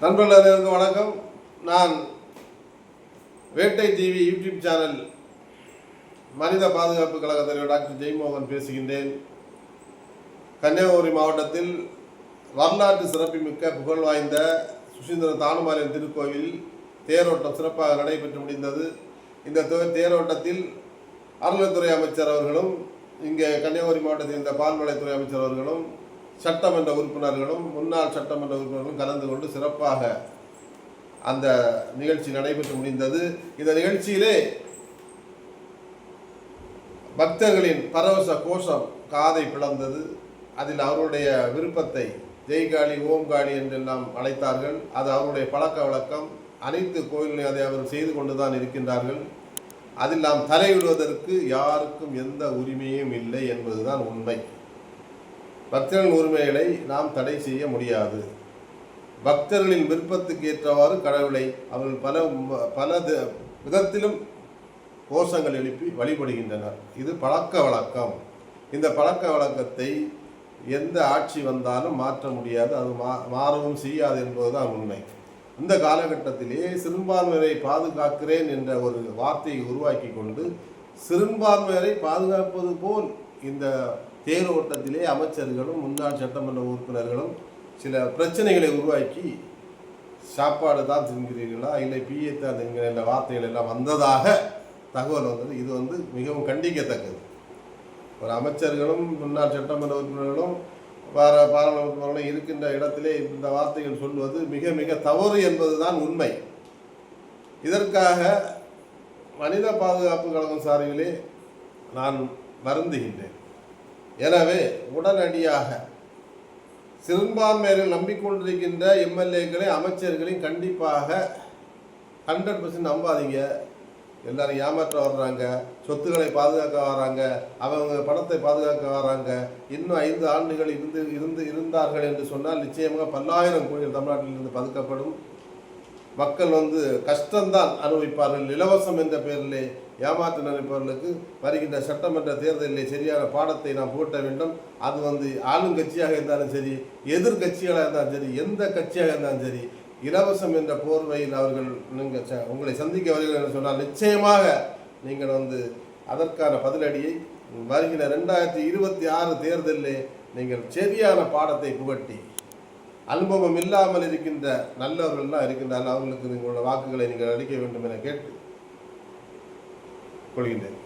நண்பர்கள் அனைவருக்கும் வணக்கம். நான் வேட்டை டிவி யூடியூப் சேனல் மனித பாதுகாப்பு கழக தலைவர் டாக்டர் ஜெய்மோகன் பேசுகின்றேன். கன்னியாகுமரி மாவட்டத்தில் வரலாற்று சிறப்புமிக்க புகழ் வாய்ந்த சுசீந்திர தானுமாரியம்மன் திருக்கோவில் தேரோட்டம் சிறப்பாக நடைபெற்று முடிந்தது. இந்த தேரோட்டத்தில் அறநிலைத்துறை அமைச்சர் அவர்களும், இங்கே கன்னியாகுமரி மாவட்டத்தில் இந்த பால்வளைத்துறை அமைச்சர் அவர்களும், சட்டமன்ற உறுப்பினர்களும், முன்னாள் சட்டமன்ற உறுப்பினர்களும் கலந்து கொண்டு சிறப்பாக அந்த நிகழ்ச்சி நடைபெற்று முடிந்தது. இந்த நிகழ்ச்சியிலே பக்தர்களின் பரவச கோஷம் காதை பிளந்தது. அதில் அவருடைய விருப்பத்தை ஜெய்காளி, ஓம்காளி என்றெல்லாம் அழைத்தார்கள். அது அவருடைய பழக்க வழக்கம். அனைத்து கோயில்களையும் அதை அவர் செய்து கொண்டுதான் இருக்கின்றார்கள். அதில் நாம் தலையிடுவதற்கு யாருக்கும் எந்த உரிமையும் இல்லை என்பதுதான் உண்மை. பக்தர்களின் உரிமைகளை நாம் தடை செய்ய முடியாது. பக்தர்களின் விருப்பத்துக்கு ஏற்றவாறு கடவுளை அவர்கள் பல விதத்திலும் கோஷங்கள் எழுப்பி வழிபடுகின்றனர். இது பழக்க வழக்கம். இந்த பழக்க வழக்கத்தை எந்த ஆட்சி வந்தாலும் மாற்ற முடியாது, அது மாறவும் செய்யாது என்பதுதான் உண்மை. இந்த காலகட்டத்திலே சிறுபான்மையரை பாதுகாக்கிறேன் என்ற ஒரு வார்த்தையை உருவாக்கி கொண்டு சிறுபான்மையரை பாதுகாப்பது போல் இந்த தேரோட்டத்திலே அமைச்சர்களும் முன்னாள் சட்டமன்ற உறுப்பினர்களும் சில பிரச்சனைகளை உருவாக்கி சாப்பாடு தான் தின்கிறீர்களா இல்லை பிஏ தான் தின்கிற என்ற வார்த்தைகள் எல்லாம் வந்ததாக தகவல் வந்தது. இது மிகவும் கண்டிக்கத்தக்கது. ஒரு அமைச்சர்களும் முன்னாள் சட்டமன்ற உறுப்பினர்களும் பாராளுமன்ற உறுப்பினர்களும் இருக்கின்ற இடத்திலே இந்த வார்த்தைகள் சொல்வது மிக மிக தவறு என்பதுதான் உண்மை. இதற்காக மனித பாதுகாப்பு கழகம் சார்பிலே நான் வருந்துகின்றேன். எனவே உடனடியாக சிறுபான்மையர்கள் நம்பிக்கொண்டிருக்கின்ற எம்எல்ஏக்களை, அமைச்சர்களையும் கண்டிப்பாக 100% நம்பாதீங்க. எல்லாரும் ஏமாற்ற வர்றாங்க, சொத்துக்களை பாதுகாக்க வராங்க, அவங்க பணத்தை பாதுகாக்க வராங்க. இன்னும் 5 ஆண்டுகள் இருந்தார்கள் என்று சொன்னால் நிச்சயமாக பல்லாயிரம் கோடிகள் தமிழ்நாட்டிலிருந்து பதுக்கப்படும். மக்கள் கஷ்டம்தான் அனுபவிப்பார்கள். இலவசம் என்ற பெயரிலே ஏமாற்ற நினைப்பவர்களுக்கு வருகின்ற சட்டமன்ற தேர்தலிலே சரியான பாடத்தை நாம் புகட்ட வேண்டும். அது ஆளுங்கட்சியாக இருந்தாலும் சரி, எதிர்கட்சிகளாக இருந்தாலும் சரி, எந்த கட்சியாக இருந்தாலும் சரி, இலவசம் என்ற போர்வையில் அவர்கள் உங்களை சந்திக்க வருகிறார்கள் என்று சொன்னால் நிச்சயமாக நீங்கள் அதற்கான பதிலடியை வருகிற 2026 தேர்தலிலே நீங்கள் சரியான பாடத்தை புகட்டி, அனுபவம் இல்லாமல் இருக்கின்ற நல்லவர்கள்லாம் இருக்கின்றார்கள், அவர்களுக்கு உங்களோட வாக்குகளை நீங்கள் அளிக்க வேண்டும் என கேட்டு கொள்கின்றேன்.